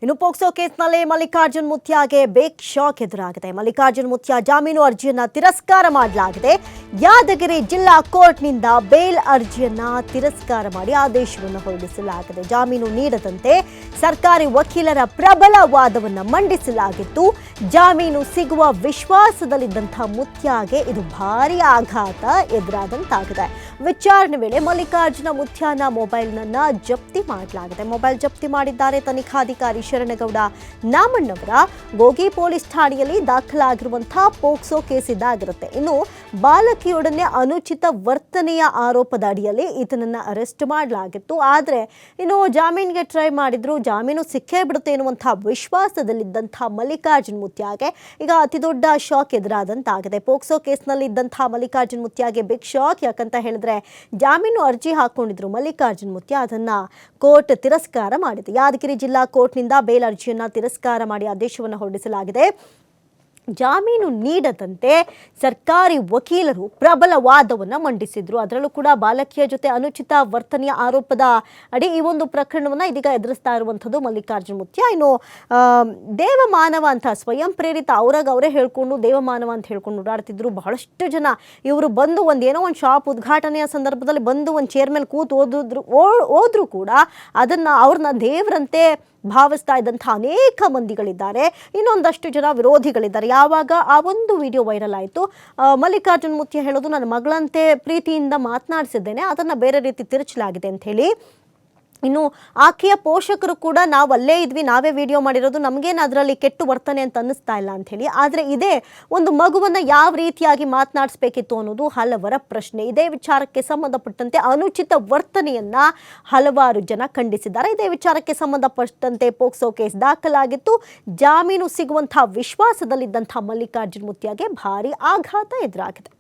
ಇನ್ನು ಪೋಕ್ಸೋ ಕೇಸ್ನಲ್ಲಿ Mallikarjun ಮುತ್ಯಾಗೆ big shock ಎದುರಾಗಿದೆ. ಮಲ್ಲಿಕಾರ್ಜುನ್ ಮುತ್ಯಾ ಜಾಮೀನು ಅರ್ಜಿಯನ್ನ ತಿರಸ್ಕಾರ ಮಾಡಲಾಗಿದೆ. ಯಾದಗಿರಿ ಜಿಲ್ಲಾ ಕೋರ್ಟ್ನಿಂದ ಬೇಲ್ ಅರ್ಜಿಯನ್ನ ತಿರಸ್ಕಾರ ಮಾಡಿ ಆದೇಶವನ್ನು ಹೊರಡಿಸಲಾಗಿದೆ. ಜಾಮೀನು ನೀಡದಂತೆ ಸರ್ಕಾರಿ ವಕೀಲರ ಪ್ರಬಲ ವಾದವನ್ನು ಮಂಡಿಸಲಾಗಿತ್ತು. ಜಾಮೀನು ಸಿಗುವ ವಿಶ್ವಾಸದಲ್ಲಿದ್ದಂತಹ ಮುತ್ಯಾಗೆ ಇದು ಭಾರಿ ಆಘಾತ ಎದುರಾದಂತಾಗಿದೆ. ವಿಚಾರಣೆ ವೇಳೆ ಮಲ್ಲಿಕಾರ್ಜುನ ಮುತ್ಯಾನ ಮೊಬೈಲ್ನನ್ನ ಜಪ್ತಿ ಮಾಡಲಾಗಿದೆ. ಮೊಬೈಲ್ ಜಪ್ತಿ ಮಾಡಿದ್ದಾರೆ ತನಿಖಾಧಿಕಾರಿ ಶರಣಗೌಡ ನಾಮಣ್ಣವರ. ಗೋಗಿ ಪೊಲೀಸ್ ಠಾಣೆಯಲ್ಲಿ ದಾಖಲಾಗಿರುವಂತಹ ಪೋಕ್ಸೋ ಕೇಸ್ ಇದಾಗಿರುತ್ತೆ. ಇನ್ನು ಬಾಲಕಿಯೊಡನೆ ಅನುಚಿತ ವರ್ತನೆಯ ಆರೋಪದ ಅಡಿಯಲ್ಲಿ ಈತನನ್ನ ಅರೆಸ್ಟ್ ಮಾಡಲಾಗಿತ್ತು. ಆದರೆ ಇನ್ನು ಜಾಮೀನಿಗೆ ಟ್ರೈ ಮಾಡಿದ್ರು, ಜಾಮೀನು ಸಿಕ್ಕೇ ಬಿಡುತ್ತೆ ಎನ್ನುವಂತಹ ವಿಶ್ವಾಸದಲ್ಲಿದ್ದಂತಹ ಮಲ್ಲಿಕಾರ್ಜುನ್ ಮುತ್ಯಾಗೆ ಈಗ ಅತಿ ದೊಡ್ಡ ಶಾಕ್ ಎದುರಾದಂತಾಗಿದೆ. ಪೋಕ್ಸೋ ಕೇಸ್ನಲ್ಲಿ ಇದ್ದಂತಹ ಮಲ್ಲಿಕಾರ್ಜುನ್ ಮುತ್ಯಾಗೆ ಬಿಗ್ ಶಾಕ್. ಯಾಕಂತ ಹೇಳಿದ್ರೆ ಜಾಮೀನು ಅರ್ಜಿ ಹಾಕೊಂಡಿದ್ರು ಮಲ್ಲಿಕಾರ್ಜುನ್ ಮುತ್ಯಾ, ಅದನ್ನ ಕೋರ್ಟ್ ತಿರಸ್ಕಾರ ಮಾಡಿದೆ. ಯಾದಗಿರಿ ಜಿಲ್ಲಾ ಕೋರ್ಟ್ನಿಂದ ಬೇಲ್ ಅರ್ಜಿಯನ್ನ ತಿರಸ್ಕಾರ ಮಾಡಿ ಆದೇಶವನ್ನು ಹೊರಡಿಸಲಾಗಿದೆ. ಜಾಮೀನು ನೀಡದಂತೆ ಸರ್ಕಾರಿ ವಕೀಲರು ಪ್ರಬಲ ವಾದವನ್ನು ಮಂಡಿಸಿದ್ರು. ಅದರಲ್ಲೂ ಕೂಡ ಬಾಲಕಿಯ ಜೊತೆ ಅನುಚಿತ ವರ್ತನೆಯ ಆರೋಪದ ಅಡಿ ಈ ಒಂದು ಪ್ರಕರಣವನ್ನು ಇದೀಗ ಎದುರಿಸ್ತಾ ಇರುವಂಥದ್ದು ಮಲ್ಲಿಕಾರ್ಜುನ್ ಮುತ್ಯಾ. ಇನ್ನು ದೇವಮಾನವ ಅಂತ ಸ್ವಯಂ ಪ್ರೇರಿತ ಅವರೇ ಹೇಳ್ಕೊಂಡು ದೇವಮಾನವ ಅಂತ ಹೇಳ್ಕೊಂಡು ಓಡಾಡ್ತಿದ್ರು ಬಹಳಷ್ಟು ಜನ. ಇವರು ಬಂದು ಏನೋ ಒಂದು ಶಾಪ್ ಉದ್ಘಾಟನೆಯ ಸಂದರ್ಭದಲ್ಲಿ ಬಂದು ಒಂದು ಚೇರ್ ಮೇಲೆ ಕೂತು ಹೋದ್ರು ಕೂಡ ಅವ್ರನ್ನ ದೇವರಂತೆ ಭಾವಿಸ್ತಾ ಇದ್ದಂಥ ಅನೇಕ ಮಂದಿಗಳಿದ್ದಾರೆ. ಇನ್ನೊಂದಷ್ಟು ಜನ ವಿರೋಧಿಗಳಿದ್ದಾರೆ. ಯಾವಾಗ ಆ ಒಂದು ವಿಡಿಯೋ ವೈರಲ್ ಆಯಿತು, ಮಲ್ಲಿಕಾರ್ಜುನ್ ಮುತ್ಯಾ ಹೇಳೋದು ನನ್ನ ಮಗಳಂತೆ ಪ್ರೀತಿಯಿಂದ ಮಾತನಾಡಿಸಿದ್ದೇನೆ, ಅದನ್ನು ಬೇರೆ ರೀತಿ ತಿರುಚಲಾಗಿದೆ ಅಂತ ಹೇಳಿ. ಇನ್ನು ಆಕೆಯ ಪೋಷಕರು ಕೂಡ ನಾವು ಅಲ್ಲೇ ಇದ್ವಿ, ನಾವೇ ವಿಡಿಯೋ ಮಾಡಿರೋದು, ನಮಗೇನು ಅದರಲ್ಲಿ ಕೆಟ್ಟು ವರ್ತನೆ ಅಂತ ಅನ್ನಿಸ್ತಾ ಇಲ್ಲ ಅಂಥೇಳಿ. ಆದರೆ ಇದೇ ಒಂದು ಮಗುವನ್ನು ಯಾವ ರೀತಿಯಾಗಿ ಮಾತನಾಡಿಸ್ಬೇಕಿತ್ತು ಅನ್ನೋದು ಹಲವರ ಪ್ರಶ್ನೆ. ಇದೇ ವಿಚಾರಕ್ಕೆ ಸಂಬಂಧಪಟ್ಟಂತೆ ಅನುಚಿತ ವರ್ತನೆಯನ್ನು ಹಲವಾರು ಜನ ಖಂಡಿಸಿದ್ದಾರೆ. ಇದೇ ವಿಚಾರಕ್ಕೆ ಸಂಬಂಧಪಟ್ಟಂತೆ ಪೋಕ್ಸೋ ಕೇಸ್ ದಾಖಲಾಗಿತ್ತು. ಜಾಮೀನು ಸಿಗುವಂಥ ವಿಶ್ವಾಸದಲ್ಲಿದ್ದಂಥ ಮಲ್ಲಿಕಾರ್ಜುನ್ ಮುತ್ಯಾಗೆ ಭಾರಿ ಆಘಾತ ಎದುರಾಗಿದೆ.